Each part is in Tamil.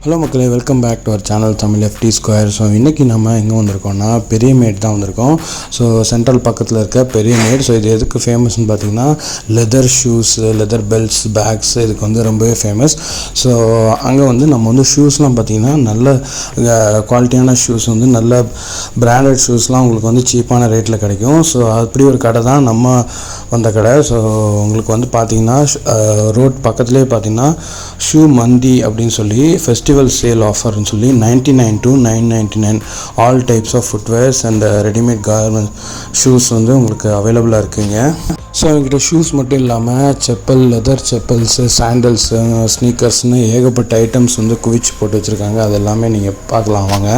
ஹலோ மக்களே, welcome back to our channel Tamil FT square. So இன்றைக்கி நம்ம எங்கே வந்திருக்கோம்னா பெரியமேடு தான் வந்திருக்கோம். ஸோ சென்ட்ரல் பக்கத்தில் இருக்க பெரியமேடு. ஸோ இது எதுக்கு ஃபேமஸ்ன்னு பார்த்தீங்கன்னா leather shoes, leather belts, bags இதுக்கு வந்து ரொம்பவே ஃபேமஸ். ஸோ அங்கே வந்து நம்ம வந்து ஷூஸ்லாம் பார்த்திங்கன்னா நல்ல குவாலிட்டியான ஷூஸ் வந்து நல்ல பிராண்டட் ஷூஸ்லாம் உங்களுக்கு வந்து சீப்பான ரேட்டில் கிடைக்கும். ஸோ அப்படி ஒரு கடை தான் நம்ம வந்த கடை. ஸோ உங்களுக்கு வந்து பார்த்திங்கன்னா ரோட் பக்கத்துலேயே பார்த்திங்கன்னா ஷூ மந்தி அப்படின்னு சொல்லி ஃபெஸ்டிவல் சேல் ஆஃபர்னு சொல்லி 99 to 999 all types of footwears and readymade garment shoes வந்து உங்களுக்கு அவைலபிளாக இருக்குங்க. ஸோ என்கிட்ட ஷூஸ் மட்டும் இல்லாமல் செப்பல், லெதர் செப்பல்ஸு, சாண்டல்ஸு, ஸ்னீக்கர்ஸ்னு ஏகப்பட்ட ஐட்டம்ஸ் வந்து குவிச்சு போட்டு வச்சுருக்காங்க. அது எல்லாமே நீங்கள் பார்க்கலாம் வாங்க.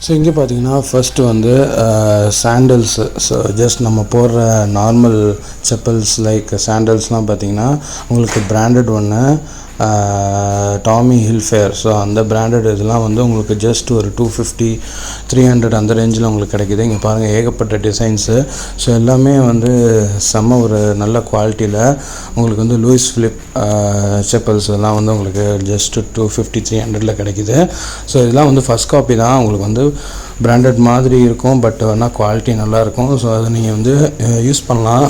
ஸோ இங்கே பார்த்தீங்கன்னா ஃபஸ்ட்டு வந்து சாண்டல்ஸு. ஸோ ஜஸ்ட் நம்ம போடுற நார்மல் செப்பல்ஸ் லைக் சாண்டல்ஸ்லாம் பார்த்தீங்கன்னா உங்களுக்கு பிராண்டட் ஒன்று டாமி ஹில்ஃபேர். ஸோ அந்த பிராண்டட் இதெல்லாம் வந்து உங்களுக்கு ஜஸ்ட் ஒரு 250, 300 அந்த ரேஞ்சில் உங்களுக்கு கிடைக்கிது. இங்கே பாருங்கள் ஏகப்பட்ட டிசைன்ஸு. ஸோ எல்லாமே வந்து செம்ம ஒரு நல்ல குவாலிட்டியில் உங்களுக்கு வந்து லூயிஸ் ஃபிலிப் செப்பல்ஸ் இதெல்லாம் வந்து உங்களுக்கு ஜஸ்ட் 250, 300 கிடைக்கிது. ஸோ இதெல்லாம் வந்து ஃபஸ்ட் காப்பி தான், உங்களுக்கு வந்து பிராண்டட் மாதிரி இருக்கும், பட் ஆனால் குவாலிட்டி நல்லாயிருக்கும். ஸோ அதை நீங்கள் வந்து யூஸ் பண்ணலாம்.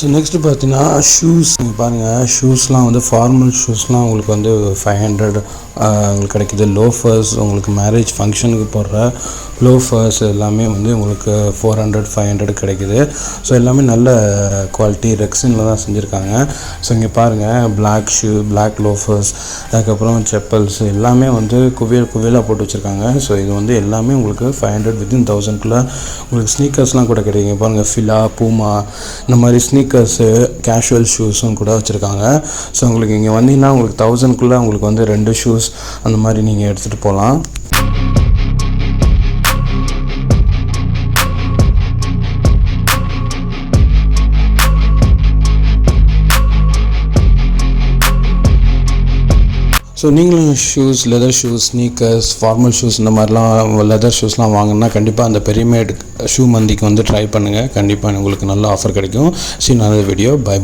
ஸோ நெக்ஸ்ட்டு பார்த்தீங்கன்னா ஷூஸ். நீங்கள் பாருங்கள் ஷூஸ்லாம் வந்து ஃபார்மல் ஷூஸ்லாம் உங்களுக்கு வந்து 500 உங்களுக்கு கிடைக்கிது. லோஃபர்ஸ் உங்களுக்கு மேரேஜ் ஃபங்க்ஷனுக்கு போடுற லோஃபர்ஸ் எல்லாமே வந்து உங்களுக்கு 400, 500 கிடைக்கிது. ஸோ எல்லாமே நல்ல குவாலிட்டி ரெக்ஸினில் தான் செஞ்சுருக்காங்க. ஸோ இங்கே பாருங்கள் பிளாக் ஷூ, பிளாக் லோஃபர்ஸ், அதுக்கப்புறம் செப்பல்ஸ் எல்லாமே வந்து குவியலாக போட்டு வச்சுருக்காங்க. ஸோ இது வந்து எல்லாமே உங்களுக்கு 500 within 1000குள்ளே உங்களுக்கு ஸ்னீக்கர்ஸ்லாம் கூட கிடைக்குங்க. பாருங்கள் ஃபிலா, பூமா இந்த மாதிரி ஸ்னீக்கர்ஸு, கேஷுவல் ஷூஸும் கூட வச்சுருக்காங்க. ஸோ உங்களுக்கு இங்கே வந்தீங்கன்னா உங்களுக்கு 1000குள்ளே உங்களுக்கு வந்து 2 ஷூஸ் அந்த மாதிரி நீங்கள் எடுத்துகிட்டு போகலாம். ஸோ நீங்களும் shoes, leather shoes, sneakers, formal shoes இந்த மாதிரிலாம் லெதர் ஷூஸ்லாம் வாங்கினா கண்டிப்பாக அந்த பெரியமேடு ஷூ மந்திக்கு வந்து ட்ரை பண்ணுங்கள். கண்டிப்பாக உங்களுக்கு நல்ல ஆஃபர் கிடைக்கும். சீ நல்ல வீடியோ. பை.